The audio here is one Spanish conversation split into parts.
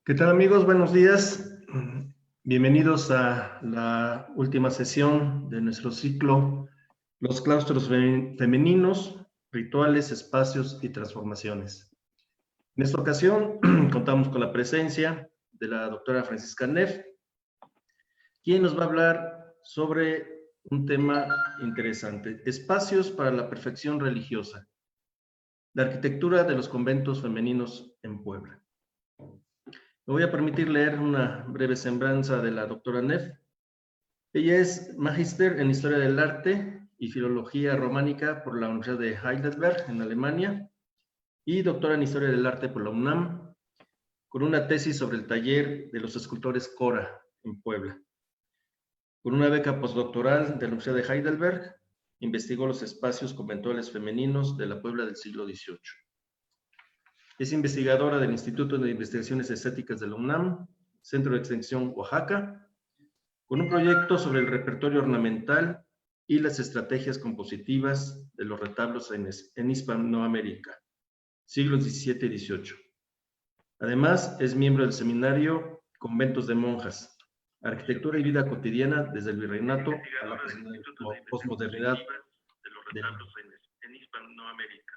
¿Qué tal, amigos? Buenos días. Bienvenidos a la última sesión de nuestro ciclo Los claustros femeninos, rituales, espacios y transformaciones. En esta ocasión contamos con la presencia de la doctora Francisca Neff, quien nos va a hablar sobre un tema interesante: espacios para la perfección religiosa, la arquitectura de los conventos femeninos en Puebla. Me voy a permitir leer una breve semblanza de la doctora Neff. Ella es magíster en Historia del Arte y Filología Románica por la Universidad de Heidelberg, en Alemania, y doctora en Historia del Arte por la UNAM, con una tesis sobre el taller de los escultores Cora, en Puebla. Con una beca postdoctoral de la Universidad de Heidelberg, investigó los espacios conventuales femeninos de la Puebla del siglo XVIII. Es investigadora del Instituto de Investigaciones Estéticas de la UNAM, Centro de Extensión Oaxaca, con un proyecto sobre el repertorio ornamental y las estrategias compositivas de los retablos en Hispanoamérica, siglos XVII y XVIII. Además, es miembro del seminario Conventos de Monjas, Arquitectura y Vida Cotidiana desde el Virreinato a la posmodernidad en Hispanoamérica.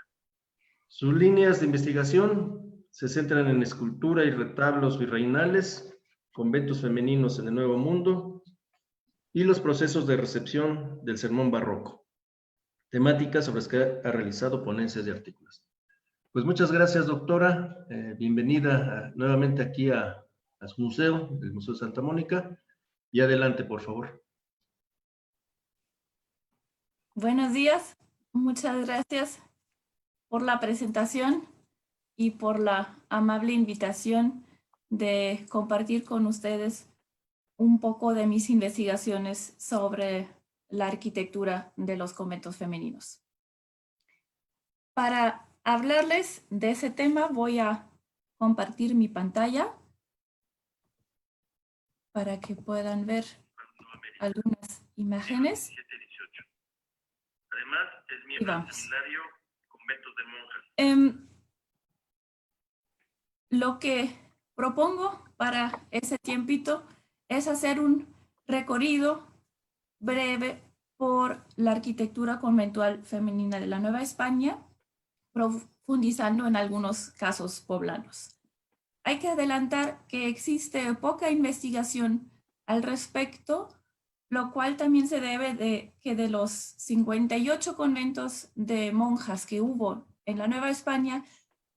Sus líneas de investigación se centran en escultura y retablos virreinales, conventos femeninos en el Nuevo Mundo y los procesos de recepción del sermón barroco, temáticas sobre las que ha realizado ponencias y artículos. Pues muchas gracias, doctora. Bienvenida nuevamente aquí a su museo, el Museo de Santa Mónica. Y adelante, por favor. Buenos días. Muchas gracias por la presentación y por la amable invitación de compartir con ustedes un poco de mis investigaciones sobre la arquitectura de los conventos femeninos. Para hablarles de ese tema voy a compartir mi pantalla para que puedan ver algunas imágenes. Además, es miembro del seminario Conventos de Monjas. Lo que propongo para ese tiempito es hacer un recorrido breve por la arquitectura conventual femenina de la Nueva España, profundizando en algunos casos poblanos. Hay que adelantar que existe poca investigación al respecto, lo cual también se debe de que de los 58 conventos de monjas que hubo en la Nueva España,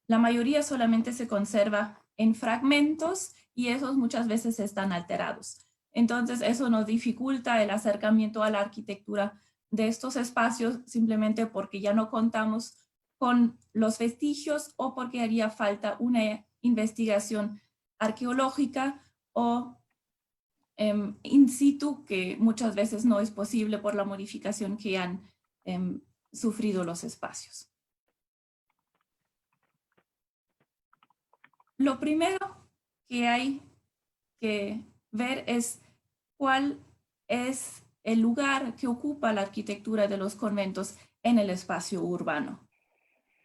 la mayoría solamente se conserva en fragmentos y esos muchas veces están alterados. Entonces eso nos dificulta el acercamiento a la arquitectura de estos espacios simplemente porque ya no contamos con los vestigios o porque haría falta una investigación arqueológica o in situ, que muchas veces no es posible por la modificación que han sufrido los espacios. Lo primero que hay que ver es cuál es el lugar que ocupa la arquitectura de los conventos en el espacio urbano.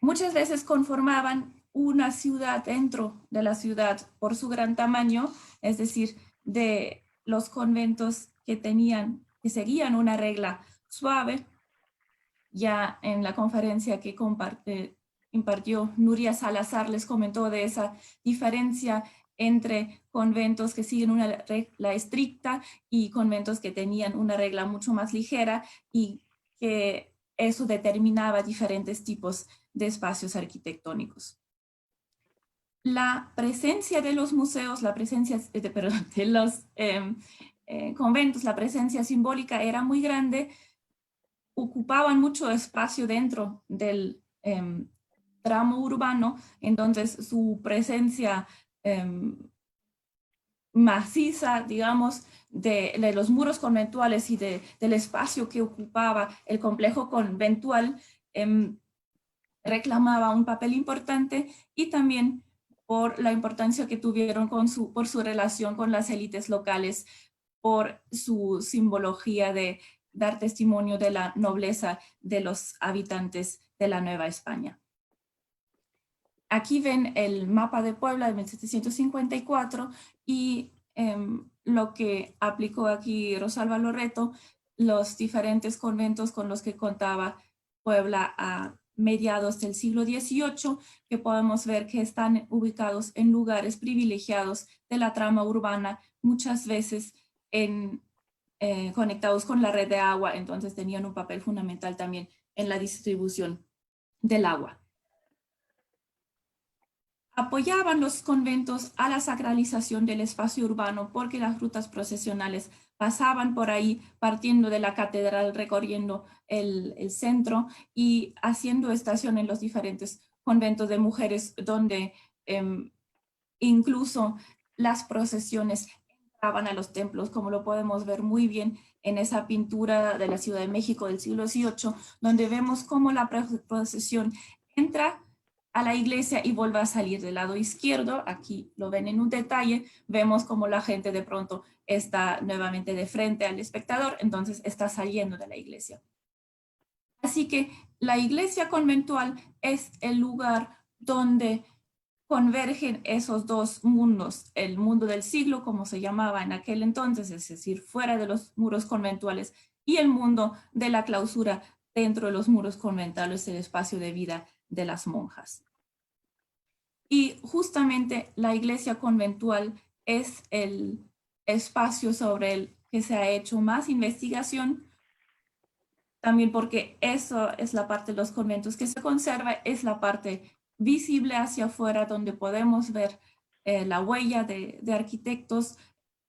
Muchas veces conformaban una ciudad dentro de la ciudad por su gran tamaño, es decir, de los conventos que seguían una regla suave. Ya en la conferencia que impartió Nuria Salazar les comentó de esa diferencia entre conventos que siguen una regla estricta y conventos que tenían una regla mucho más ligera, y que eso determinaba diferentes tipos de espacios arquitectónicos. La presencia de los museos, la presencia de los conventos, la presencia simbólica era muy grande, ocupaban mucho espacio dentro del tramo urbano, entonces su presencia maciza, digamos, de los muros conventuales y del espacio que ocupaba el complejo conventual reclamaba un papel importante, y también por la importancia que tuvieron por su relación con las élites locales, por su simbología de dar testimonio de la nobleza de los habitantes de la Nueva España. Aquí ven el mapa de Puebla de 1754 y lo que aplicó aquí Rosalba Loreto, los diferentes conventos con los que contaba Puebla a mediados del siglo XVIII, que podemos ver que están ubicados en lugares privilegiados de la trama urbana, muchas veces conectados con la red de agua, entonces tenían un papel fundamental también en la distribución del agua. Apoyaban los conventos a la sacralización del espacio urbano porque las rutas procesionales pasaban por ahí, partiendo de la catedral, recorriendo el centro y haciendo estación en los diferentes conventos de mujeres, donde incluso las procesiones entraban a los templos, como lo podemos ver muy bien en esa pintura de la Ciudad de México del siglo XVIII, donde vemos cómo la procesión entra a la iglesia y vuelve a salir del lado izquierdo. Aquí lo ven en un detalle, vemos cómo la gente de pronto está nuevamente de frente al espectador, entonces está saliendo de la iglesia. Así que la iglesia conventual es el lugar donde convergen esos dos mundos, el mundo del siglo, como se llamaba en aquel entonces, es decir, fuera de los muros conventuales, y el mundo de la clausura dentro de los muros conventuales, el espacio de vida de las monjas. Y justamente la iglesia conventual es el espacio sobre el que se ha hecho más investigación, también porque eso es la parte de los conventos que se conserva, es la parte visible hacia afuera, donde podemos ver la huella de arquitectos,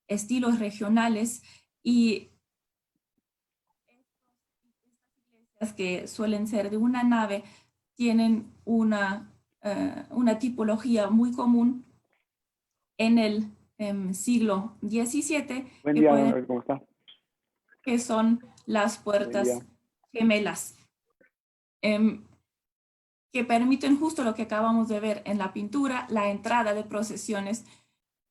estilos regionales, y estas iglesias que suelen ser de una nave tienen una tipología muy común en el siglo XVII, Buen día, don Raúl, ¿cómo está? que son las puertas gemelas, que permiten justo lo que acabamos de ver en la pintura, la entrada de procesiones,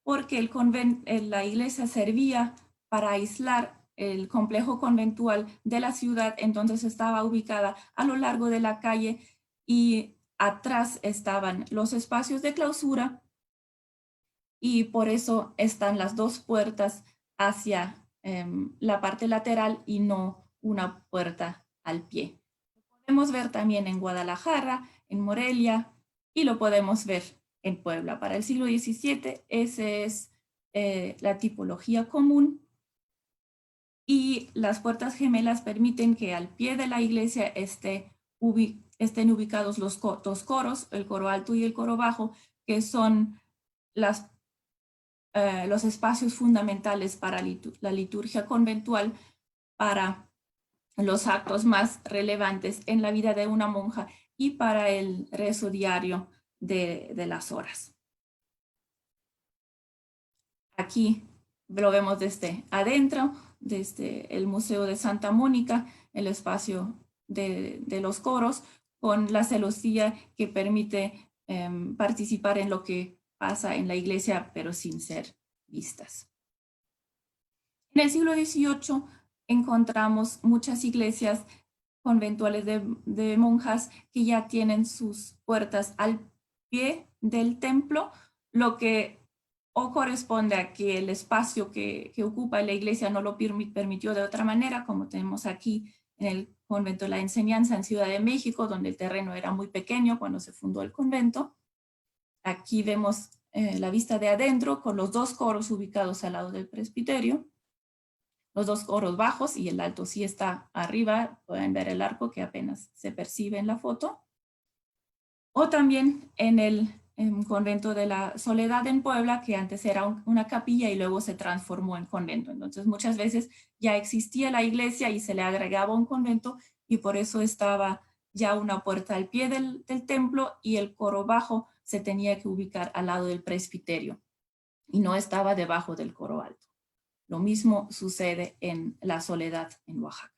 porque la iglesia servía para aislar el complejo conventual de la ciudad, entonces estaba ubicada a lo largo de la calle y atrás estaban los espacios de clausura, y por eso están las dos puertas hacia la parte lateral y no una puerta al pie. Lo podemos ver también en Guadalajara, en Morelia, y lo podemos ver en Puebla. Para el siglo XVII, esa es la tipología común, y las puertas gemelas permiten que al pie de la iglesia estén ubicados los dos coros, el coro alto y el coro bajo, que son los espacios fundamentales para la liturgia conventual, para los actos más relevantes en la vida de una monja y para el rezo diario de las horas. Aquí lo vemos desde adentro, desde el Museo de Santa Mónica, el espacio de los coros, con la celosía que permite participar en lo que pasa en la iglesia, pero sin ser vistas. En el siglo XVIII encontramos muchas iglesias conventuales de monjas que ya tienen sus puertas al pie del templo, lo que o corresponde a que el espacio que ocupa la iglesia no lo permitió de otra manera, como tenemos aquí en el convento de la Enseñanza en Ciudad de México, donde el terreno era muy pequeño cuando se fundó el convento. Aquí vemos la vista de adentro con los dos coros ubicados al lado del presbiterio, los dos coros bajos, y el alto sí está arriba. Pueden ver el arco que apenas se percibe en la foto. O también en el convento de la Soledad en Puebla, que antes era una capilla y luego se transformó en convento. Entonces muchas veces ya existía la iglesia y se le agregaba un convento, y por eso estaba ya una puerta al pie del templo, y el coro bajo se tenía que ubicar al lado del presbiterio y no estaba debajo del coro alto. Lo mismo sucede en la Soledad en Oaxaca.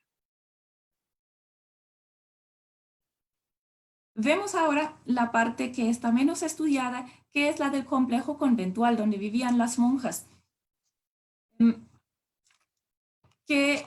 Vemos ahora la parte que está menos estudiada, que es la del complejo conventual, donde vivían las monjas, que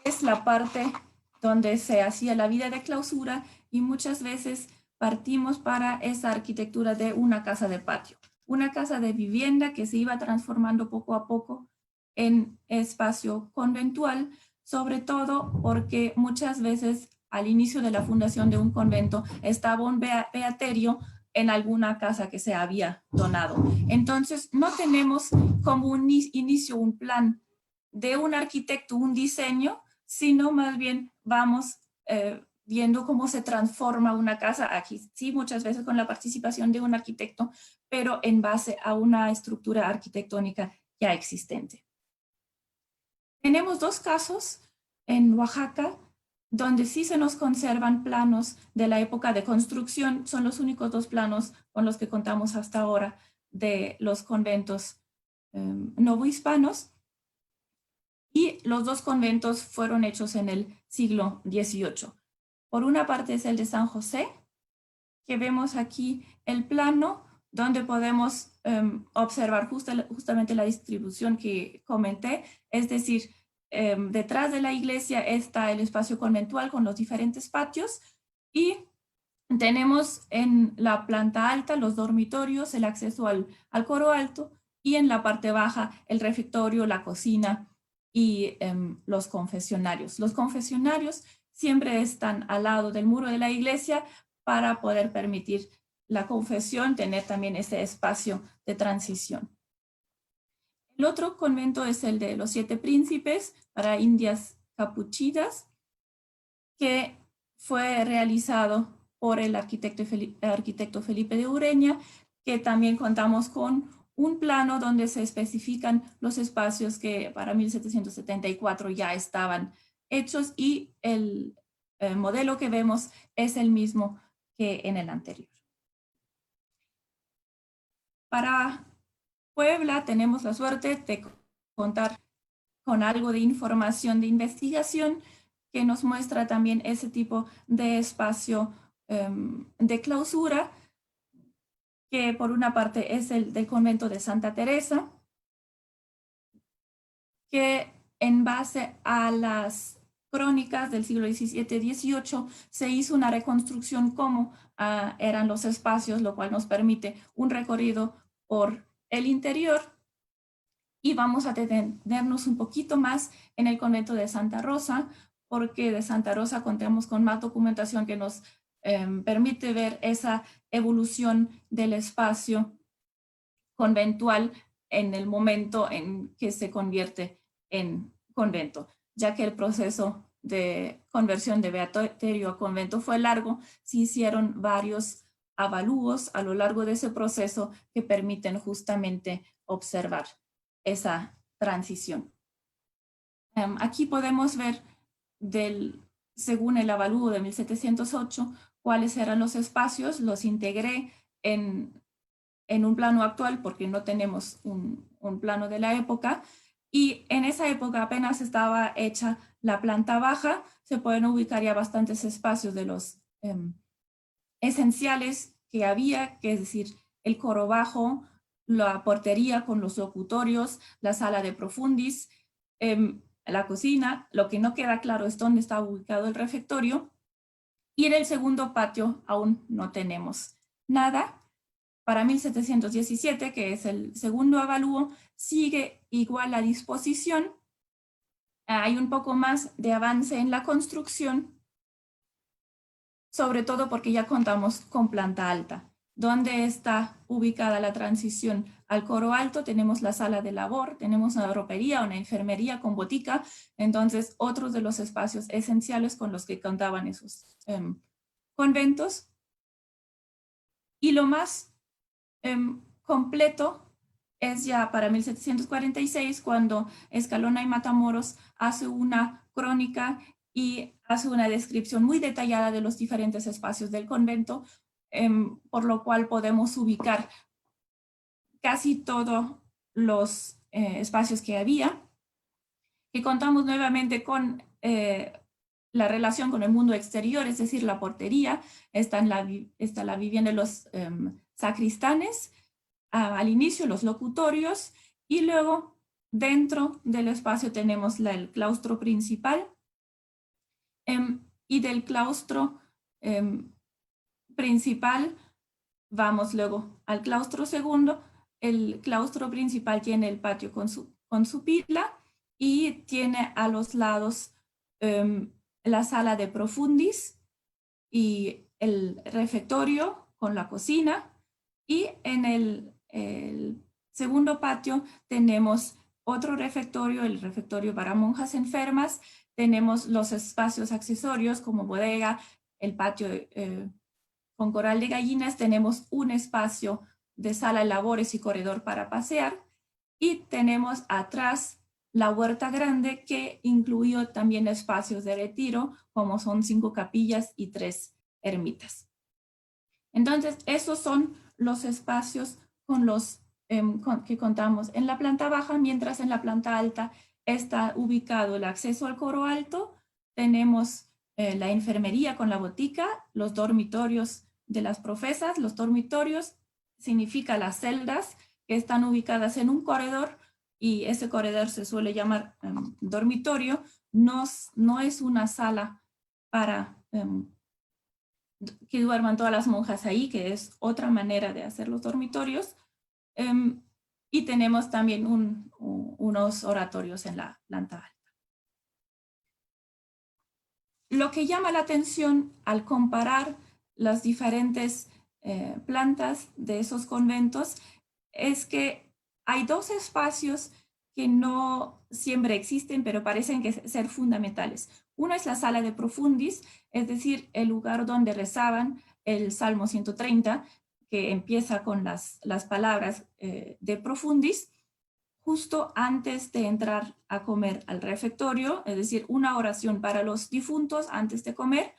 es la parte donde se hacía la vida de clausura, y muchas veces partimos para esa arquitectura de una casa de patio, una casa de vivienda que se iba transformando poco a poco en espacio conventual, sobre todo porque muchas veces al inicio de la fundación de un convento estaba un beaterio en alguna casa que se había donado. Entonces, no tenemos como un inicio un plan de un arquitecto, un diseño, sino más bien vamos viendo cómo se transforma una casa, aquí sí, muchas veces con la participación de un arquitecto, pero en base a una estructura arquitectónica ya existente. Tenemos dos casos en Oaxaca, donde sí se nos conservan planos de la época de construcción. Son los únicos dos planos con los que contamos hasta ahora de los conventos novohispanos. Y los dos conventos fueron hechos en el siglo XVIII. Por una parte es el de San José, que vemos aquí el plano, donde podemos observar justamente la distribución que comenté, es decir, detrás de la iglesia está el espacio conventual con los diferentes patios y tenemos en la planta alta los dormitorios, el acceso al coro alto y en la parte baja el refectorio, la cocina y los confesionarios. Los confesionarios siempre están al lado del muro de la iglesia para poder permitir la confesión, tener también ese espacio de transición. El otro convento es el de los 7 príncipes para indias capuchinas, que fue realizado por el arquitecto Felipe de Ureña, que también contamos con un plano donde se especifican los espacios que para 1774 ya estaban hechos y el modelo que vemos es el mismo que en el anterior. Para Puebla tenemos la suerte de contar con algo de información de investigación que nos muestra también ese tipo de espacio de clausura, que por una parte es el del convento de Santa Teresa, que en base a las crónicas del siglo XVII-XVIII se hizo una reconstrucción como eran los espacios, lo cual nos permite un recorrido por el interior. Y vamos a detenernos un poquito más en el convento de Santa Rosa, porque de Santa Rosa contamos con más documentación que nos permite ver esa evolución del espacio conventual en el momento en que se convierte en convento, ya que el proceso de conversión de beaterio a convento fue largo. Se hicieron varios avalúos a lo largo de ese proceso que permiten justamente observar esa transición. Aquí podemos ver, según el avalúo de 1708, cuáles eran los espacios. Los integré en un plano actual porque no tenemos un plano de la época, y en esa época apenas estaba hecha la planta baja. Se pueden ubicar ya bastantes espacios de los esenciales que había, que es decir, el coro bajo, la portería con los locutorios, la sala de profundis, la cocina. Lo que no queda claro es dónde está ubicado el refectorio, y en el segundo patio aún no tenemos nada. Para 1717, que es el segundo avalúo, sigue igual la disposición. Hay un poco más de avance en la construcción, sobre todo porque ya contamos con planta alta. ¿Dónde está ubicada la transición al coro alto? Tenemos la sala de labor, tenemos una ropería, una enfermería con botica. Entonces, otros de los espacios esenciales con los que contaban esos conventos. Y lo más completo es ya para 1746, cuando Escalona y Matamoros hace una crónica y hace una descripción muy detallada de los diferentes espacios del convento, por lo cual podemos ubicar casi todos los espacios que había, y contamos nuevamente con la relación con el mundo exterior, es decir, la portería. Está la vivienda de los sacristanes, al inicio los locutorios, y luego dentro del espacio tenemos el claustro principal, y del claustro principal, vamos luego al claustro segundo. El claustro principal tiene el patio con su pila y tiene a los lados la sala de profundis y el refectorio con la cocina. Y en el segundo patio tenemos otro refectorio, el refectorio para monjas enfermas. Tenemos los espacios accesorios como bodega, el patio con corral de gallinas. Tenemos un espacio de sala de labores y corredor para pasear. Y tenemos atrás la huerta grande, que incluyó también espacios de retiro, como son 5 capillas y 3 ermitas. Entonces, esos son los espacios con los que contamos en la planta baja, mientras en la planta alta está ubicado el acceso al coro alto. Tenemos la enfermería con la botica, los dormitorios de las profesas. Los dormitorios significa las celdas que están ubicadas en un corredor, y ese corredor se suele llamar dormitorio. No es una sala para que duerman todas las monjas ahí, que es otra manera de hacer los dormitorios. Y tenemos también unos oratorios en la planta alta. Lo que llama la atención al comparar las diferentes plantas de esos conventos es que hay 2 espacios que no siempre existen, pero parecen ser fundamentales. Uno es la sala de profundis, es decir, el lugar donde rezaban el Salmo 130, que empieza con las palabras de profundis, justo antes de entrar a comer al refectorio, es decir, una oración para los difuntos antes de comer.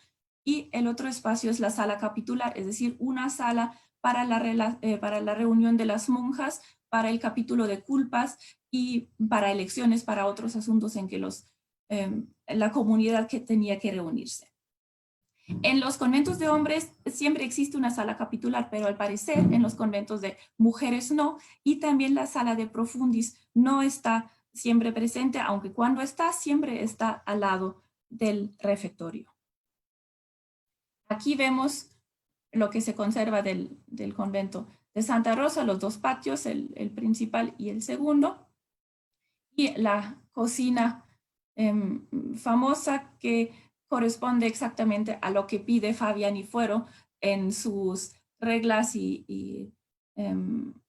Y el otro espacio es la sala capitular, es decir, una sala para la reunión de las monjas, para el capítulo de culpas y para elecciones, para otros asuntos en que la comunidad que tenía que reunirse. En los conventos de hombres siempre existe una sala capitular, pero al parecer en los conventos de mujeres no, y también la sala de profundis no está siempre presente, aunque cuando está, siempre está al lado del refectorio. Aquí vemos lo que se conserva del convento de Santa Rosa, los 2 patios, el principal y el segundo, y la cocina famosa, que corresponde exactamente a lo que pide Fabiani Fuero en sus reglas y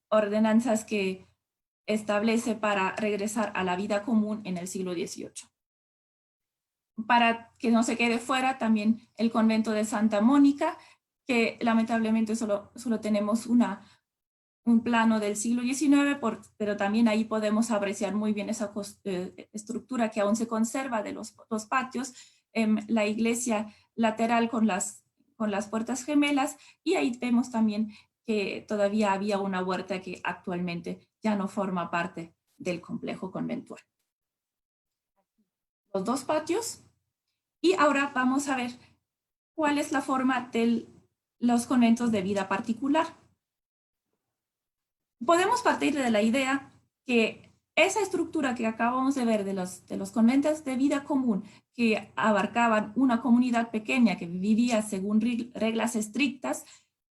ordenanzas que establece para regresar a la vida común en el siglo XVIII. Para que no se quede fuera también el convento de Santa Mónica, que lamentablemente solo tenemos un plano del siglo XIX, pero también ahí podemos apreciar muy bien esa estructura que aún se conserva de los patios, la iglesia lateral con las puertas gemelas, y ahí vemos también que todavía había una huerta que actualmente ya no forma parte del complejo conventual. Los 2 patios. Y ahora vamos a ver cuál es la forma de los conventos de vida particular. Podemos partir de la idea que esa estructura que acabamos de ver de los conventos de vida común, que abarcaban una comunidad pequeña que vivía según reglas estrictas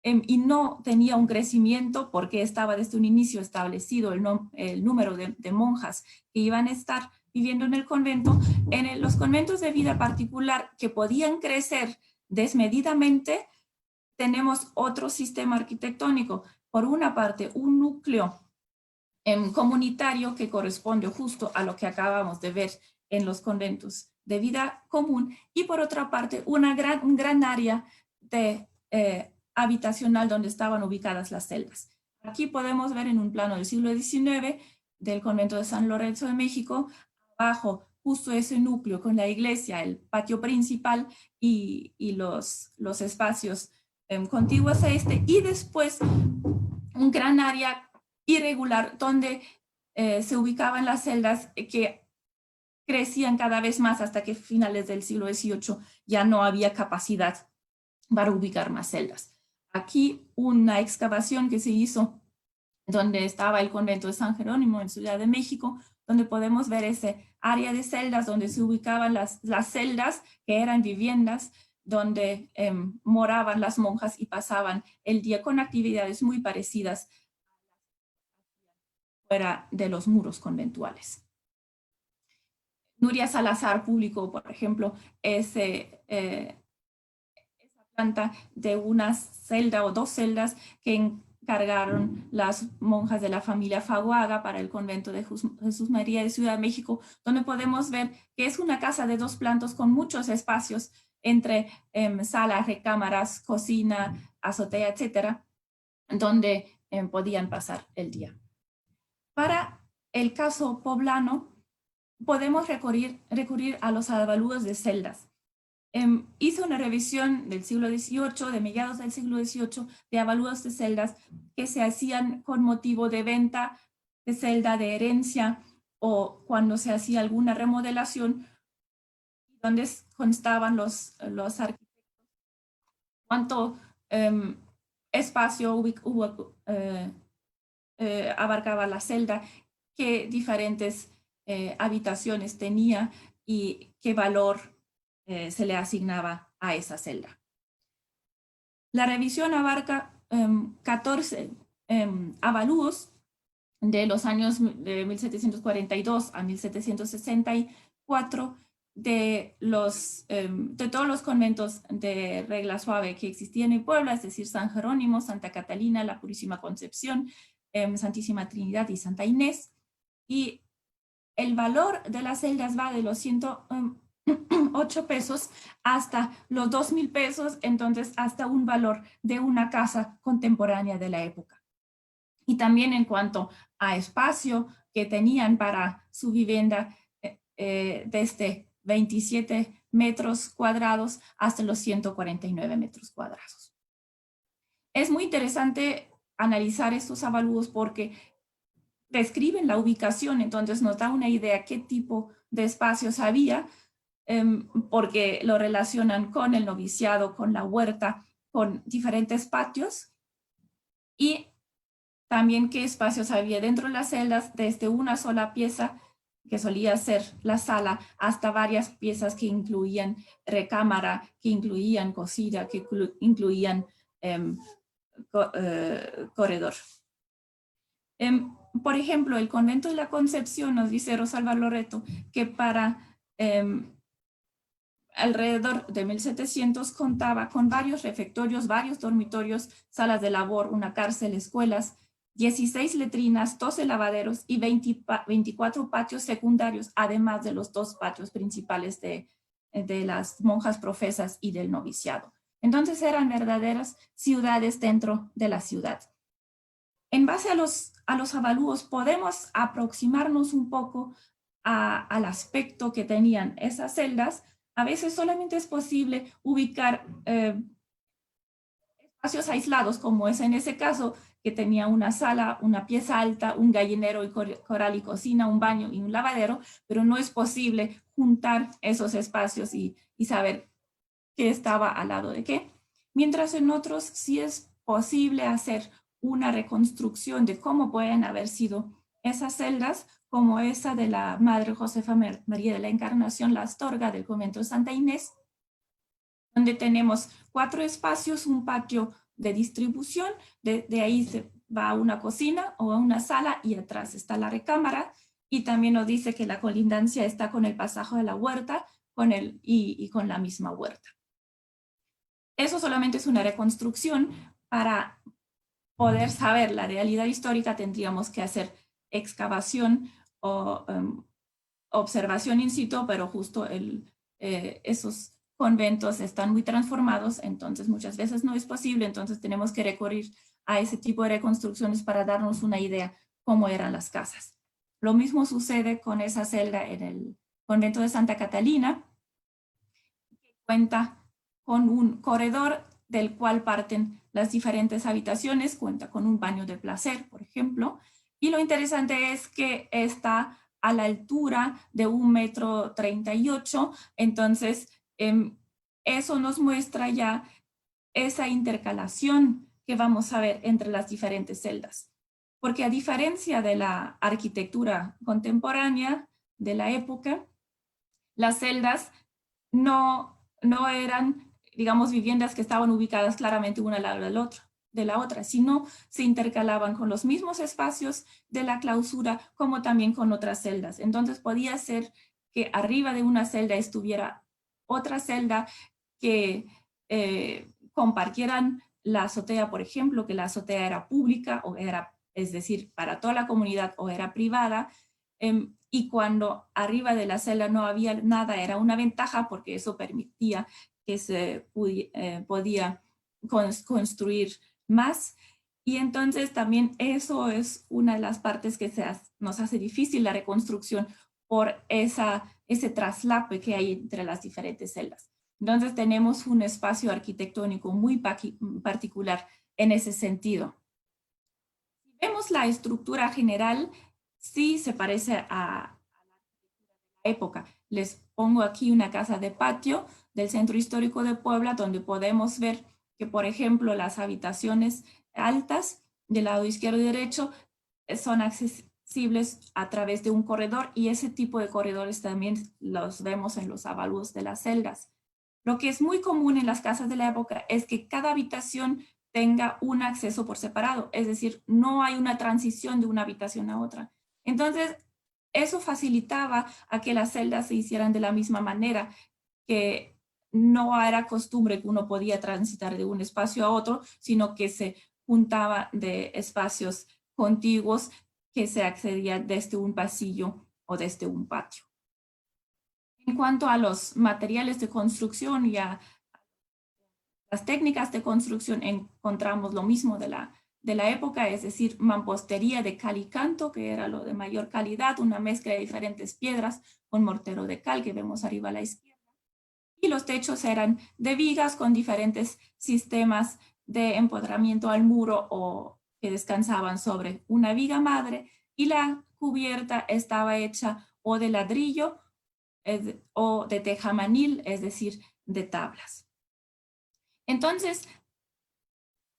y no tenía un crecimiento porque estaba desde un inicio establecido el número de monjas que iban a estar viviendo en el convento. En los conventos de vida particular, que podían crecer desmedidamente, tenemos otro sistema arquitectónico. Por una parte, un núcleo comunitario que corresponde justo a lo que acabamos de ver en los conventos de vida común, y por otra parte, un gran área habitacional donde estaban ubicadas las celdas. Aquí podemos ver en un plano del siglo XIX del convento de San Lorenzo de México, abajo justo ese núcleo con la iglesia, el patio principal y los espacios contiguos a este, y después un gran área irregular donde se ubicaban las celdas que crecían cada vez más hasta que a finales del siglo XVIII ya no había capacidad para ubicar más celdas. Aquí una excavación que se hizo donde estaba el convento de San Jerónimo en Ciudad de México, donde podemos ver ese área de celdas donde se ubicaban las celdas que eran viviendas donde moraban las monjas y pasaban el día con actividades muy parecidas fuera de los muros conventuales. Nuria Salazar publicó, por ejemplo, esa planta de una celda o dos celdas que encargaron las monjas de la familia Faguaga para el convento de Jesús María de Ciudad de México, donde podemos ver que es una casa de dos plantas con muchos espacios entre salas, recámaras, cocina, azotea, etcétera, donde podían pasar el día. Para el caso poblano, podemos recurrir a los avalúos de celdas. Hice una revisión del siglo XVIII, de mediados del siglo XVIII, de avalúos de celdas que se hacían con motivo de venta de celda, de herencia, o cuando se hacía alguna remodelación, donde constaban los arquitectos, cuánto espacio abarcaba la celda, qué diferentes habitaciones tenía y qué valor se le asignaba a esa celda. La revisión abarca 14 avalúos de los años de 1742 a 1764 de todos los conventos de regla suave que existían en Puebla, es decir, San Jerónimo, Santa Catalina, la Purísima Concepción, Santísima Trinidad y Santa Inés. Y el valor de las celdas va de los 108 pesos hasta los 2,000 pesos, entonces hasta un valor de una casa contemporánea de la época. Y también en cuanto a espacio que tenían para su vivienda, desde 27 metros cuadrados hasta los 149 metros cuadrados. Es muy interesante analizar estos avalúos porque describen la ubicación, entonces nos da una idea qué tipo de espacios había, porque lo relacionan con el noviciado, con la huerta, con diferentes patios, y también qué espacios había dentro de las celdas, desde una sola pieza, que solía ser la sala, hasta varias piezas que incluían recámara, que incluían cocina, que incluían corredor. Por ejemplo, el convento de la Concepción, nos dice Rosalba Loreto, que para alrededor de 1700 contaba con varios refectorios, varios dormitorios, salas de labor, una cárcel, escuelas, 16 letrinas, 12 lavaderos y 24 patios secundarios, además de los 2 patios principales de las monjas profesas y del noviciado. Entonces eran verdaderas ciudades dentro de la ciudad. En base a los avalúos podemos aproximarnos un poco al aspecto que tenían esas celdas. A veces solamente es posible ubicar espacios aislados, como es en ese caso, que tenía una sala, una pieza alta, un gallinero y corral y cocina, un baño y un lavadero, pero no es posible juntar esos espacios y saber qué estaba al lado de qué. Mientras en otros sí es posible hacer una reconstrucción de cómo pueden haber sido esas celdas, como esa de la Madre Josefa María de la Encarnación, la Astorga del convento de Santa Inés, donde tenemos 4 espacios, un patio de distribución, de ahí se va a una cocina o a una sala y atrás está la recámara, y también nos dice que la colindancia está con el pasaje de la huerta y con la misma huerta. Eso solamente es una reconstrucción. Para poder saber la realidad histórica tendríamos que hacer excavación o observación in situ, pero justo esos conventos están muy transformados, entonces muchas veces no es posible, entonces tenemos que recurrir a ese tipo de reconstrucciones para darnos una idea cómo eran las casas. Lo mismo sucede con esa celda en el convento de Santa Catalina, que cuenta con un corredor del cual parten las diferentes habitaciones, cuenta con un baño de placer, por ejemplo, y lo interesante es que está a la altura de 1,38 m, entonces eso nos muestra ya esa intercalación que vamos a ver entre las diferentes celdas. Porque a diferencia de la arquitectura contemporánea de la época, las celdas no eran digamos, viviendas que estaban ubicadas claramente una al lado de la otra, sino se intercalaban con los mismos espacios de la clausura como también con otras celdas. Entonces podía ser que arriba de una celda estuviera otra celda que compartieran la azotea, por ejemplo, que la azotea era pública o era, es decir, para toda la comunidad o era privada, y cuando arriba de la celda no había nada era una ventaja porque eso permitía que se podía construir más. Y entonces también eso es una de las partes que nos hace difícil la reconstrucción por ese traslape que hay entre las diferentes celdas. Entonces tenemos un espacio arquitectónico muy particular en ese sentido. Si vemos la estructura general, sí se parece a la época. Les pongo aquí una casa de patio del Centro Histórico de Puebla, donde podemos ver que, por ejemplo, las habitaciones altas del lado izquierdo y derecho son accesibles a través de un corredor, y ese tipo de corredores también los vemos en los avalúos de las celdas. Lo que es muy común en las casas de la época es que cada habitación tenga un acceso por separado, es decir, no hay una transición de una habitación a otra. Entonces, eso facilitaba a que las celdas se hicieran de la misma manera, que no era costumbre que uno podía transitar de un espacio a otro, sino que se juntaba de espacios contiguos que se accedía desde un pasillo o desde un patio. En cuanto a los materiales de construcción y a las técnicas de construcción, encontramos lo mismo de la época, es decir, mampostería de cal y canto, que era lo de mayor calidad, una mezcla de diferentes piedras con mortero de cal que vemos arriba a la izquierda. Y los techos eran de vigas con diferentes sistemas de empotramiento al muro o que descansaban sobre una viga madre, y la cubierta estaba hecha o de ladrillo o de tejamanil, es decir, de tablas. Entonces,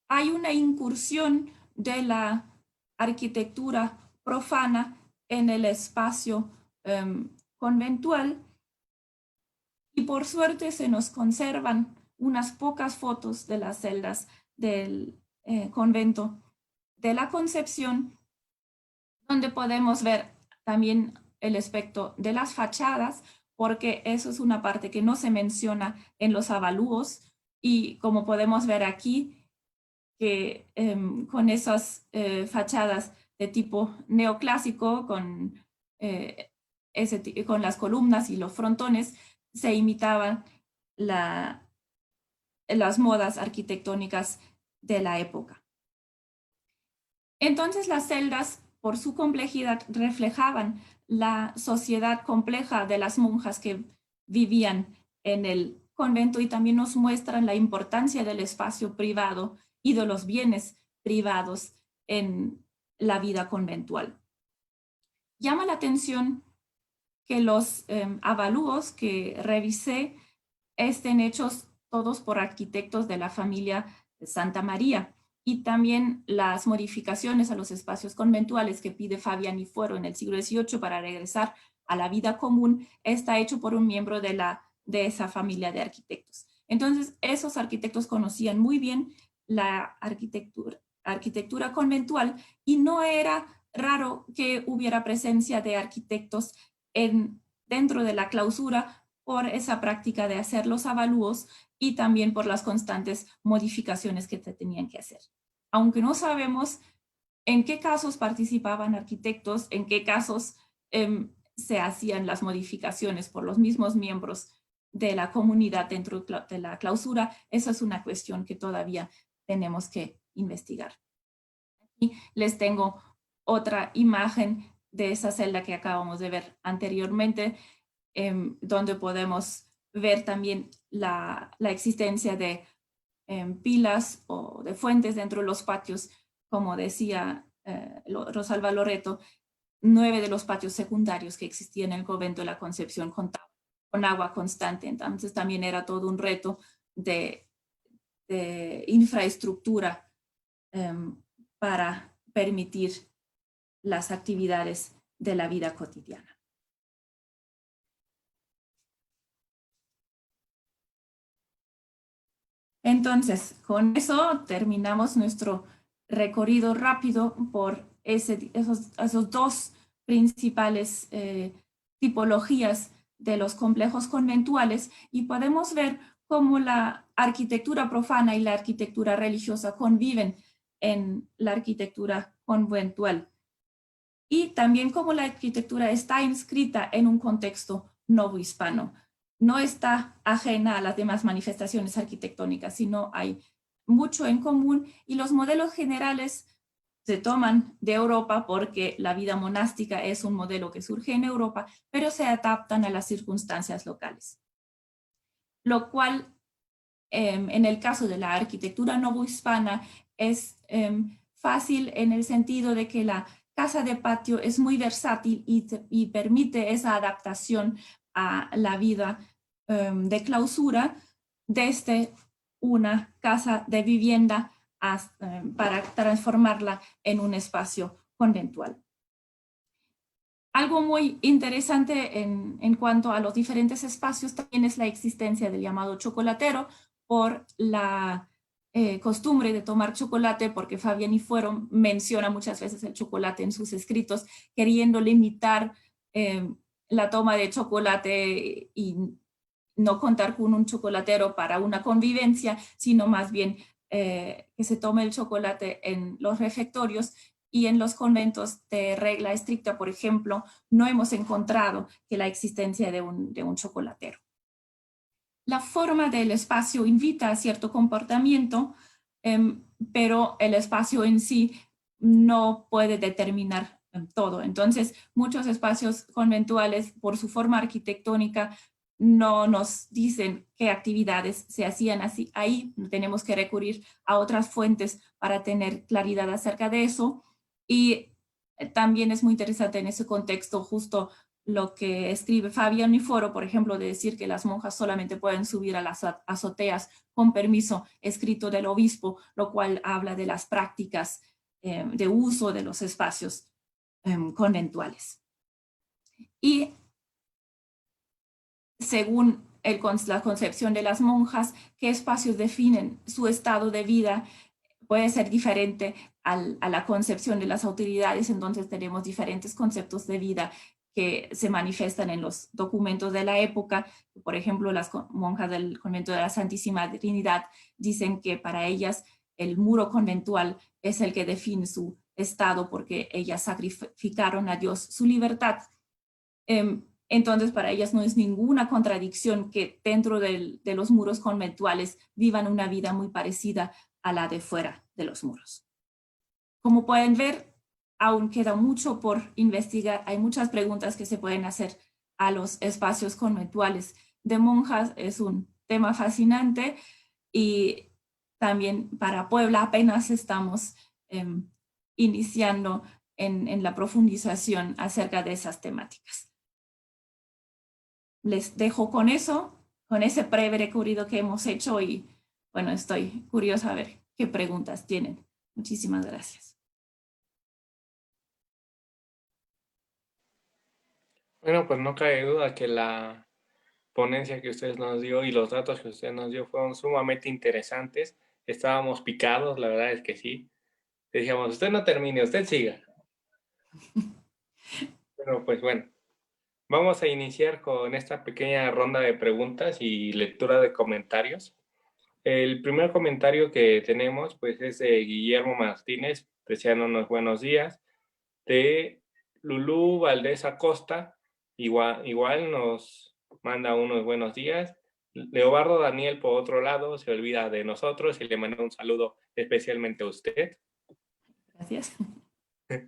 hay una incursión de la arquitectura profana en el espacio conventual, y por suerte se nos conservan unas pocas fotos de las celdas del convento de la Concepción, donde podemos ver también el aspecto de las fachadas, porque eso es una parte que no se menciona en los avalúos, y como podemos ver aquí, que con esas fachadas de tipo neoclásico, con las columnas y los frontones, se imitaban las modas arquitectónicas de la época. Entonces las celdas, por su complejidad, reflejaban la sociedad compleja de las monjas que vivían en el convento, y también nos muestran la importancia del espacio privado y de los bienes privados en la vida conventual. Llama la atención que los avalúos que revisé estén hechos todos por arquitectos de la familia Santa María, y también las modificaciones a los espacios conventuales que pide Fabián y Fuero en el siglo XVIII para regresar a la vida común está hecho por un miembro de esa familia de arquitectos. Entonces, esos arquitectos conocían muy bien la arquitectura conventual, y no era raro que hubiera presencia de arquitectos dentro de la clausura por esa práctica de hacer los avalúos y también por las constantes modificaciones que se tenían que hacer. Aunque no sabemos en qué casos participaban arquitectos, en qué casos se hacían las modificaciones por los mismos miembros de la comunidad dentro de la clausura, esa es una cuestión que todavía tenemos que investigar. Aquí les tengo otra imagen de esa celda que acabamos de ver anteriormente, donde podemos ver también la existencia de pilas o de fuentes dentro de los patios. Como decía Rosalba Loreto, 9 de los patios secundarios que existían en el convento de la Concepción contaban con agua constante. Entonces también era todo un reto de infraestructura para permitir las actividades de la vida cotidiana. Entonces, con eso terminamos nuestro recorrido rápido por esos dos principales tipologías de los complejos conventuales y podemos ver cómo la arquitectura profana y la arquitectura religiosa conviven en la arquitectura conventual. Y también cómo la arquitectura está inscrita en un contexto novohispano. No está ajena a las demás manifestaciones arquitectónicas, sino hay mucho en común y los modelos generales se toman de Europa porque la vida monástica es un modelo que surge en Europa, pero se adaptan a las circunstancias locales. Lo cual, en el caso de la arquitectura novohispana, es fácil en el sentido de que la casa de patio es muy versátil y permite esa adaptación a la vida de clausura desde una casa de vivienda para transformarla en un espacio conventual. Algo muy interesante en cuanto a los diferentes espacios también es la existencia del llamado chocolatero por la costumbre de tomar chocolate, porque Fabián y Fuero menciona muchas veces el chocolate en sus escritos, queriendo limitar la toma de chocolate y no contar con un chocolatero para una convivencia, sino más bien que se tome el chocolate en los refectorios. Y en los conventos de regla estricta, por ejemplo, no hemos encontrado que la existencia de un chocolatero. La forma del espacio invita a cierto comportamiento, pero el espacio en sí no puede determinar todo. Entonces, muchos espacios conventuales, por su forma arquitectónica, no nos dicen qué actividades se hacían así. Ahí tenemos que recurrir a otras fuentes para tener claridad acerca de eso. Y también es muy interesante en ese contexto justo lo que escribe Fabián y Foro, por ejemplo, de decir que las monjas solamente pueden subir a las azoteas con permiso escrito del obispo, lo cual habla de las prácticas de uso de los espacios conventuales. Y según la concepción de las monjas, qué espacios definen su estado de vida puede ser diferente a la concepción de las autoridades. Entonces tenemos diferentes conceptos de vida que se manifiestan en los documentos de la época. Por ejemplo, las monjas del convento de la Santísima Trinidad dicen que para ellas el muro conventual es el que define su estado porque ellas sacrificaron a Dios su libertad. Entonces, para ellas no es ninguna contradicción que dentro de los muros conventuales vivan una vida muy parecida a la de fuera de los muros. Como pueden ver, aún queda mucho por investigar. Hay muchas preguntas que se pueden hacer a los espacios conventuales de monjas. Es un tema fascinante y también para Puebla apenas estamos iniciando en la profundización acerca de esas temáticas. Les dejo con eso, con ese breve recorrido que hemos hecho y bueno, estoy curiosa a ver qué preguntas tienen. Muchísimas gracias. Bueno, pues no cabe duda que la ponencia que usted nos dio y los datos que usted nos dio fueron sumamente interesantes. Estábamos picados, la verdad es que sí. Decíamos, usted no termine, usted siga. Pero pues bueno, vamos a iniciar con esta pequeña ronda de preguntas y lectura de comentarios. El primer comentario que tenemos pues es de Guillermo Martínez, deseándonos buenos días, de Lulú Valdés Acosta, igual nos manda unos buenos días. Leobardo Daniel, por otro lado, se olvida de nosotros y le manda un saludo especialmente a usted. Gracias.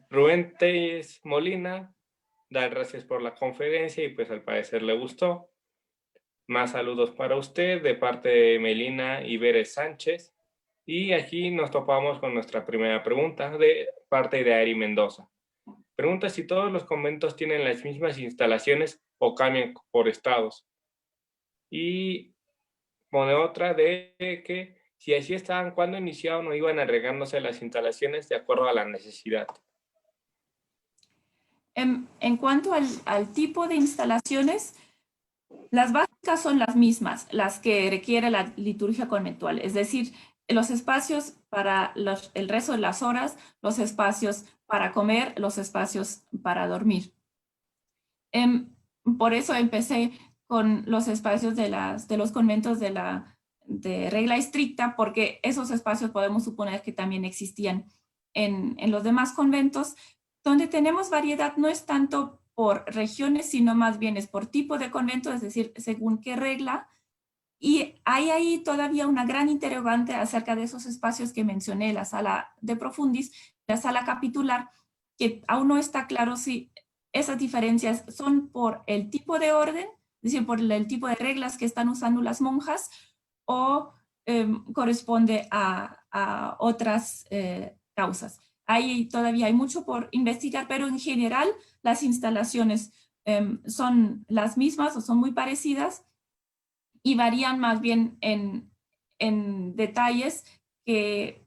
Rubén Telles Molina, da gracias por la conferencia y pues al parecer le gustó. Más saludos para usted de parte de Melina Iberes Sánchez. Y aquí nos topamos con nuestra primera pregunta de parte de Ari Mendoza. Pregunta si todos los conventos tienen las mismas instalaciones o cambian por estados. Y pone otra de que si así estaban, ¿cuándo iniciaron o iban agregándose las instalaciones de acuerdo a la necesidad? En cuanto al tipo de instalaciones, Las básicas son las mismas, las que requiere la liturgia conventual, es decir, los espacios para el resto de las horas, los espacios para comer, los espacios para dormir. Por eso empecé con los espacios de los conventos de regla estricta, porque esos espacios podemos suponer que también existían en los demás conventos. Donde tenemos variedad no es tanto por regiones, sino más bien es por tipo de convento, es decir, según qué regla. Y hay ahí todavía una gran interrogante acerca de esos espacios que mencioné, la sala de profundis, la sala capitular, que aún no está claro si esas diferencias son por el tipo de orden, es decir, por el tipo de reglas que están usando las monjas, o corresponde a otras causas. Ahí todavía hay mucho por investigar, pero en general las instalaciones son las mismas o son muy parecidas y varían más bien en detalles que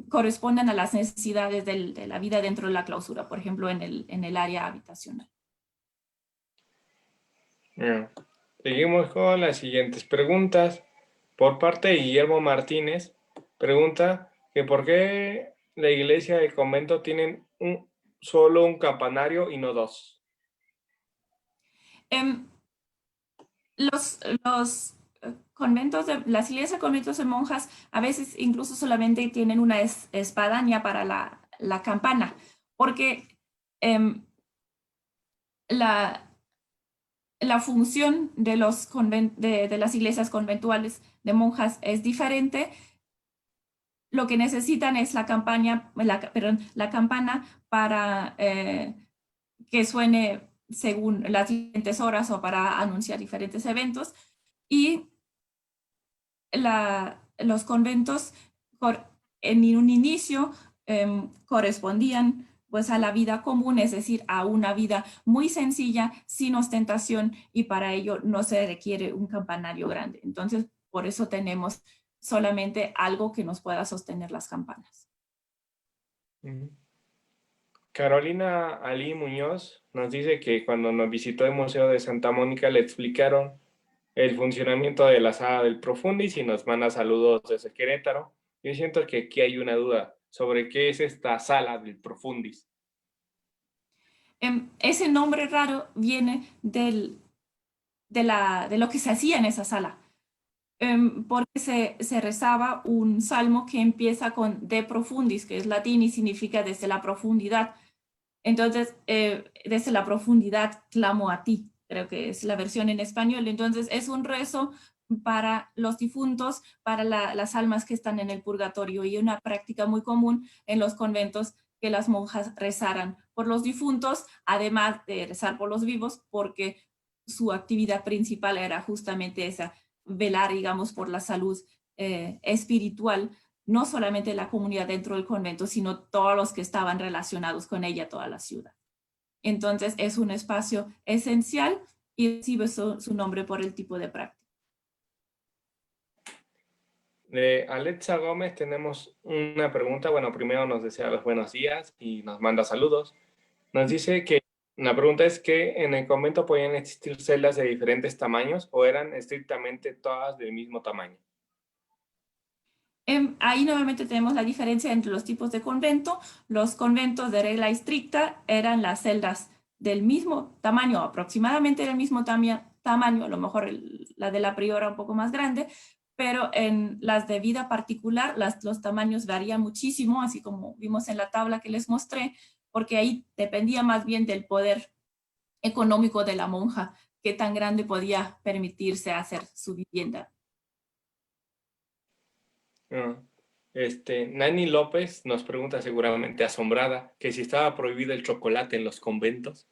corresponden a las necesidades de la vida dentro de la clausura, por ejemplo, en el área habitacional. Bien. Seguimos con las siguientes preguntas. Por parte de Guillermo Martínez, pregunta que por qué la iglesia y el convento tienen solo un campanario y no dos. Los conventos, las iglesias, conventos de monjas, a veces incluso solamente tienen una espadaña para la campana, porque la función de las iglesias conventuales de monjas es diferente. Lo que necesitan es la campana para que suene según las diferentes horas o para anunciar diferentes eventos. Y los conventos en un inicio correspondían pues a la vida común, es decir, a una vida muy sencilla, sin ostentación, y para ello no se requiere un campanario grande. Entonces, por eso tenemos solamente algo que nos pueda sostener las campanas. Carolina Ali Muñoz nos dice que cuando nos visitó el Museo de Santa Mónica le explicaron el funcionamiento de la sala del Profundis y nos manda saludos desde Querétaro. Yo siento que aquí hay una duda sobre qué es esta sala del Profundis. Ese nombre raro viene de lo que se hacía en esa sala. Porque se rezaba un salmo que empieza con de profundis, que es latín y significa desde la profundidad. Entonces, desde la profundidad clamo a ti, creo que es la versión en español. Entonces, es un rezo para los difuntos, para las almas que están en el purgatorio, y una práctica muy común en los conventos que las monjas rezaran por los difuntos, además de rezar por los vivos, porque su actividad principal era justamente esa, velar, digamos, por la salud espiritual, no solamente la comunidad dentro del convento, sino todos los que estaban relacionados con ella, toda la ciudad. Entonces es un espacio esencial y recibe su nombre por el tipo de práctica. De Alexa Gómez tenemos una pregunta. Bueno, primero nos desea los buenos días y nos manda saludos. Nos dice que la pregunta es que en el convento podían existir celdas de diferentes tamaños o eran estrictamente todas del mismo tamaño. Ahí nuevamente tenemos la diferencia entre los tipos de convento. Los conventos de regla estricta eran las celdas del mismo tamaño, aproximadamente del mismo tamaño, a lo mejor la de la priora un poco más grande, pero en las de vida particular los tamaños varían muchísimo, así como vimos en la tabla que les mostré, porque ahí dependía más bien del poder económico de la monja, qué tan grande podía permitirse hacer su vivienda. Nani López nos pregunta, seguramente asombrada, que si estaba prohibido el chocolate en los conventos.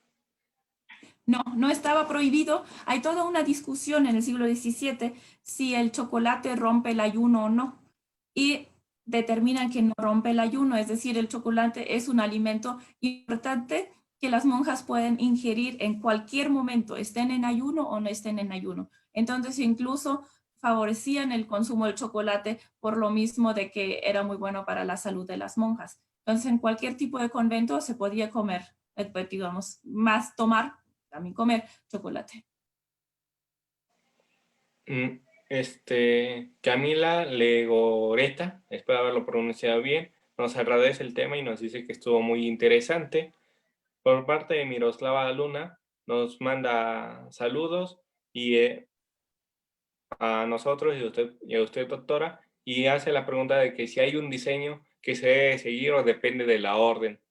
No, no estaba prohibido. Hay toda una discusión en el siglo XVII si el chocolate rompe el ayuno o no. Y determinan que no rompe el ayuno, es decir, el chocolate es un alimento importante que las monjas pueden ingerir en cualquier momento, estén en ayuno o no estén en ayuno. Entonces, incluso favorecían el consumo del chocolate por lo mismo de que era muy bueno para la salud de las monjas. Entonces, en cualquier tipo de convento se podía comer, digamos, más tomar, también comer chocolate. Camila Legoreta, espero haberlo pronunciado bien, nos agradece el tema y nos dice que estuvo muy interesante. Por parte de Miroslava Luna, nos manda saludos y a nosotros y a usted, doctora, y hace la pregunta de que si hay un diseño que se debe seguir o depende de la orden.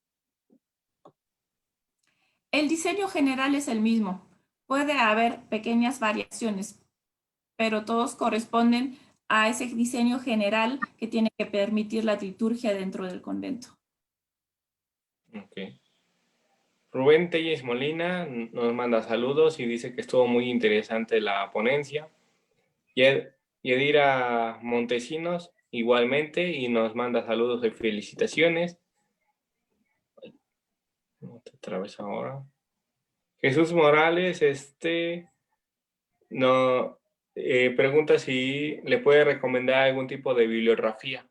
El diseño general es el mismo. Puede haber pequeñas variaciones, pero todos corresponden a ese diseño general que tiene que permitir la liturgia dentro del convento. Okay. Rubén Telles Molina nos manda saludos y dice que estuvo muy interesante la ponencia. Yedira Montesinos igualmente y nos manda saludos y felicitaciones. Otra vez ahora. Jesús Morales, no pregunta si le puede recomendar algún tipo de bibliografía.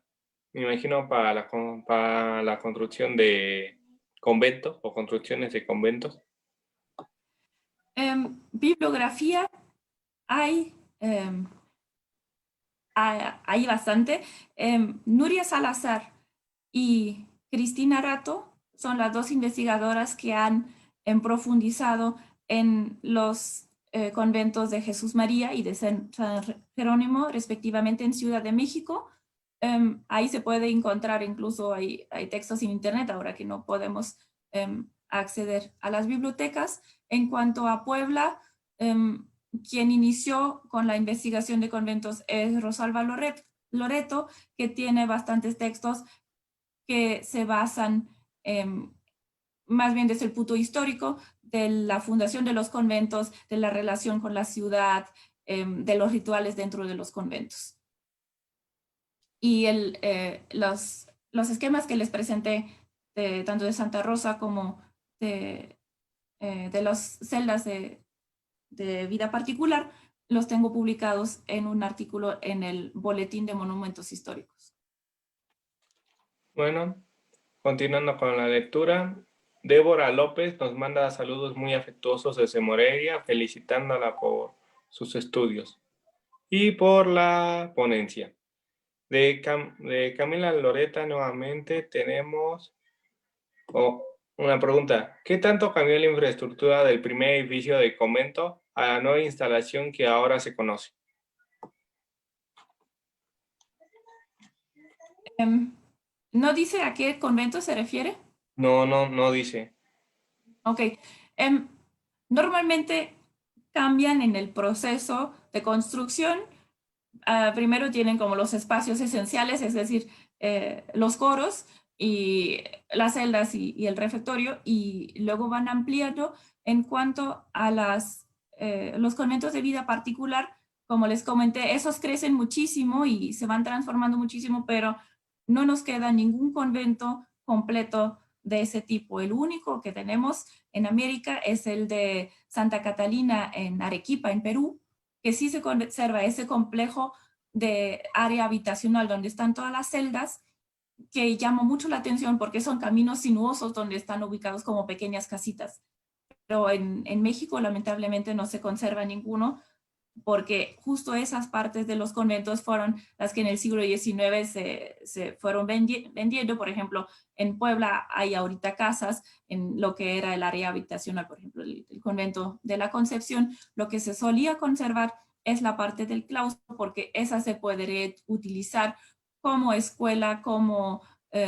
Me imagino para la construcción de conventos o construcciones de conventos. Bibliografía hay bastante. Nuria Salazar y Cristina Rato son las dos investigadoras que han profundizado en los conventos de Jesús María y de San Jerónimo, respectivamente en Ciudad de México. Ahí se puede encontrar, incluso hay textos en internet, ahora que no podemos acceder a las bibliotecas. En cuanto a Puebla, quien inició con la investigación de conventos es Rosalba Loreto, que tiene bastantes textos que se basan más bien desde el punto histórico de la fundación de los conventos, de la relación con la ciudad, de los rituales dentro de los conventos. Y los esquemas que les presenté, tanto de Santa Rosa como de las celdas de vida particular, los tengo publicados en un artículo en el Boletín de Monumentos Históricos. Bueno, continuando con la lectura, Débora López nos manda saludos muy afectuosos desde Morelia, felicitándola por sus estudios y por la ponencia. De Camila Loreta nuevamente tenemos una pregunta. ¿Qué tanto cambió la infraestructura del primer edificio de convento a la nueva instalación que ahora se conoce? ¿No dice a qué convento se refiere? No dice. Ok. Normalmente cambian en el proceso de construcción. Primero tienen como los espacios esenciales, es decir, los coros y las celdas y el refectorio, y luego van ampliando. En cuanto a los conventos de vida particular, como les comenté, esos crecen muchísimo y se van transformando muchísimo, pero no nos queda ningún convento completo de ese tipo. El único que tenemos en América es el de Santa Catalina en Arequipa, en Perú, que sí se conserva ese complejo de área habitacional donde están todas las celdas, que llama mucho la atención porque son caminos sinuosos donde están ubicados como pequeñas casitas. Pero en México lamentablemente no se conserva ninguno, porque justo esas partes de los conventos fueron las que en el siglo XIX se fueron vendiendo. Por ejemplo, en Puebla hay ahorita casas en lo que era el área habitacional, por ejemplo, el convento de la Concepción. Lo que se solía conservar es la parte del claustro, porque esa se puede utilizar como escuela, como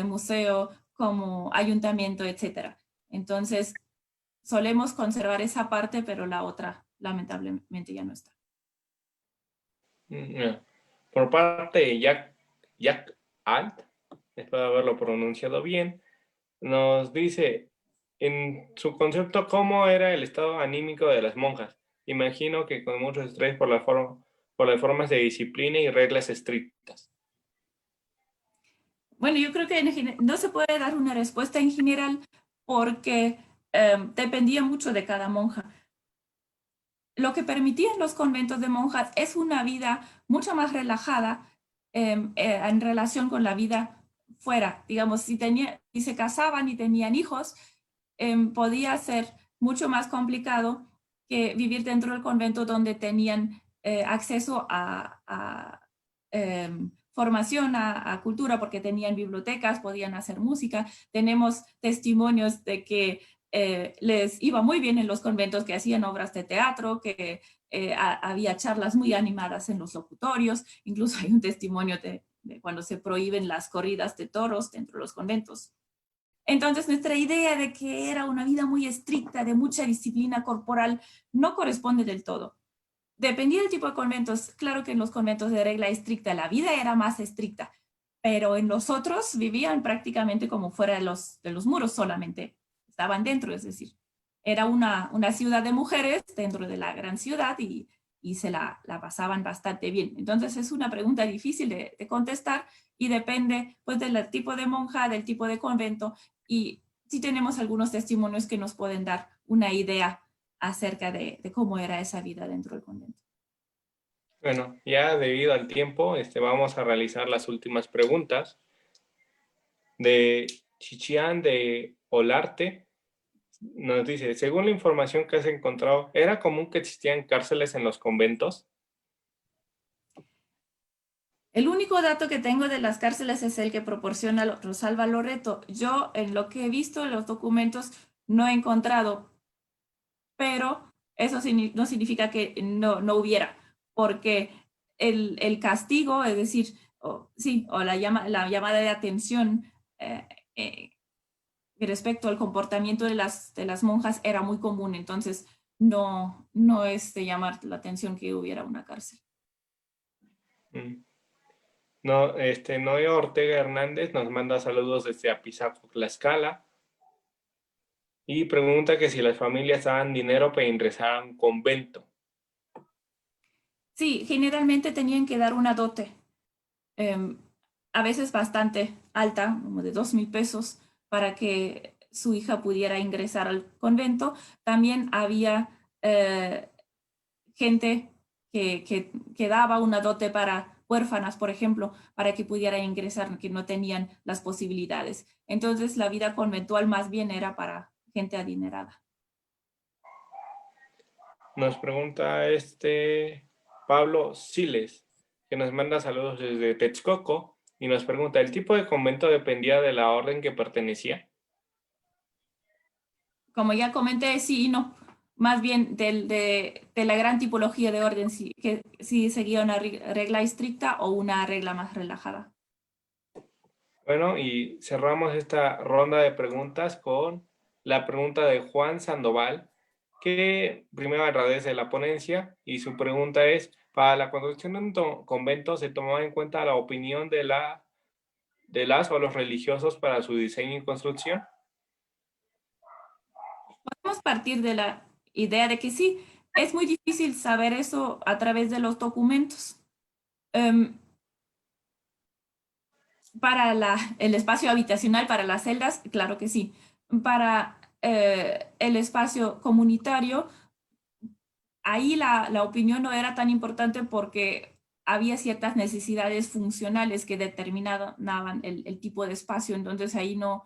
museo, como ayuntamiento, etc. Entonces, solemos conservar esa parte, pero la otra lamentablemente ya no está. Por parte de Jack Alt, espero haberlo pronunciado bien, nos dice en su concepto cómo era el estado anímico de las monjas. Imagino que con mucho estrés por las formas de disciplina y reglas estrictas. Bueno, yo creo que no se puede dar una respuesta en general porque dependía mucho de cada monja. Lo que permitían los conventos de monjas es una vida mucho más relajada en relación con la vida fuera. Digamos, si se casaban y tenían hijos, podía ser mucho más complicado que vivir dentro del convento donde tenían acceso a formación, a cultura, porque tenían bibliotecas, podían hacer música. Tenemos testimonios de que les iba muy bien en los conventos, que hacían obras de teatro, que había charlas muy animadas en los locutorios. Incluso hay un testimonio de cuando se prohíben las corridas de toros dentro de los conventos. Entonces, nuestra idea de que era una vida muy estricta, de mucha disciplina corporal, no corresponde del todo. Dependía del tipo de conventos. Claro que en los conventos de regla estricta la vida era más estricta, pero en los otros vivían prácticamente como fuera de los muros, solamente estaban dentro, es decir, era una ciudad de mujeres dentro de la gran ciudad y se la pasaban bastante bien. Entonces es una pregunta difícil de contestar y depende pues del tipo de monja, del tipo de convento, y sí tenemos algunos testimonios que nos pueden dar una idea acerca de cómo era esa vida dentro del convento. Bueno, ya debido al tiempo, vamos a realizar las últimas preguntas. De Chichián de Olarte nos dice, según la información que has encontrado, ¿era común que existían cárceles en los conventos? El único dato que tengo de las cárceles es el que proporciona Rosalba Loreto. Yo, en lo que he visto en los documentos, no he encontrado, pero eso no significa que no hubiera, porque el castigo, es decir, o la llamada de atención respecto al comportamiento de las monjas era muy común. Entonces no es de llamar la atención que hubiera una cárcel. No, Noé Ortega Hernández nos manda saludos desde Apizaco, Tlaxcala, y pregunta que si las familias daban dinero para ingresar a un convento. Sí, generalmente tenían que dar una dote, a veces bastante alta, como de 2,000 pesos, para que su hija pudiera ingresar al convento. También había gente que daba una dote para huérfanas, por ejemplo, para que pudieran ingresar, que no tenían las posibilidades. Entonces, la vida conventual más bien era para gente adinerada. Nos pregunta Pablo Siles, que nos manda saludos desde Texcoco, y nos pregunta, ¿el tipo de convento dependía de la orden que pertenecía? Como ya comenté, sí y no. Más bien de la gran tipología de orden, que si seguía una regla estricta o una regla más relajada. Bueno, y cerramos esta ronda de preguntas con la pregunta de Juan Sandoval, que primero agradece la ponencia, y su pregunta es, ¿para la construcción de un convento se tomaba en cuenta la opinión de las o los religiosos para su diseño y construcción? Podemos partir de la idea de que sí, es muy difícil saber eso a través de los documentos. Para el espacio habitacional, para las celdas, claro que sí. Para el espacio comunitario, ahí la opinión no era tan importante porque había ciertas necesidades funcionales que determinaban el tipo de espacio. Entonces ahí no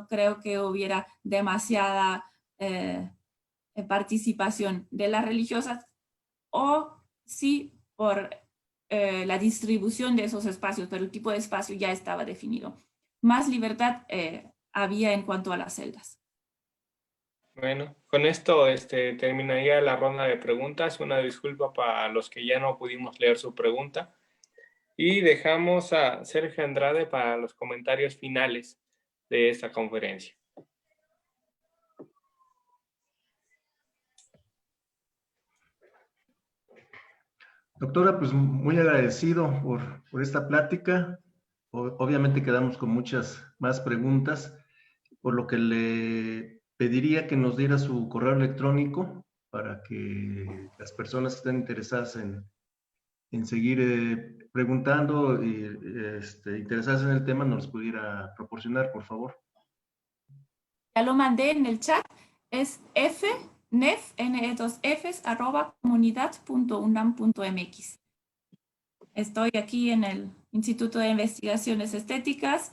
creo que hubiera demasiada participación de las religiosas, o sí por la distribución de esos espacios, pero el tipo de espacio ya estaba definido. Más libertad había en cuanto a las celdas. Bueno, con esto terminaría la ronda de preguntas. Una disculpa para los que ya no pudimos leer su pregunta. Y dejamos a Sergio Andrade para los comentarios finales de esta conferencia. Doctora, pues muy agradecido por esta plática. Obviamente quedamos con muchas más preguntas, por lo que le pediría que nos diera su correo electrónico para que las personas que estén interesadas en seguir preguntando y interesadas en el tema nos los pudiera proporcionar, por favor. Ya lo mandé en el chat, es comunidad.unam.mx. Estoy aquí en el Instituto de Investigaciones Estéticas,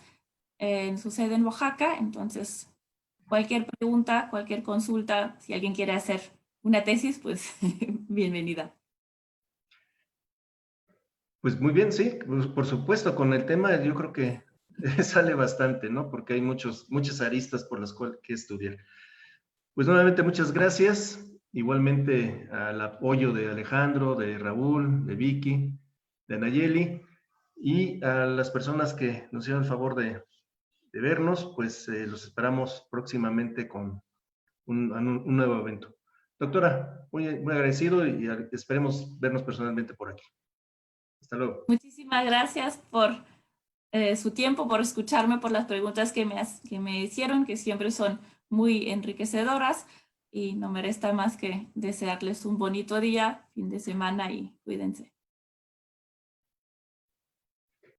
en su sede en Oaxaca. Entonces, cualquier pregunta, cualquier consulta, si alguien quiere hacer una tesis, pues bienvenida. Pues muy bien, sí, pues por supuesto, con el tema yo creo que sale bastante, ¿no? Porque hay muchas aristas por las cuales que estudiar. Pues nuevamente muchas gracias, igualmente al apoyo de Alejandro, de Raúl, de Vicky, de Nayeli y a las personas que nos hicieron el favor de vernos, pues los esperamos próximamente con un nuevo evento. Doctora, muy agradecido y esperemos vernos personalmente por aquí. Hasta luego. Muchísimas gracias por su tiempo, por escucharme, por las preguntas que me hicieron, que siempre son muy enriquecedoras. Y no me resta más que desearles un bonito día, fin de semana y cuídense.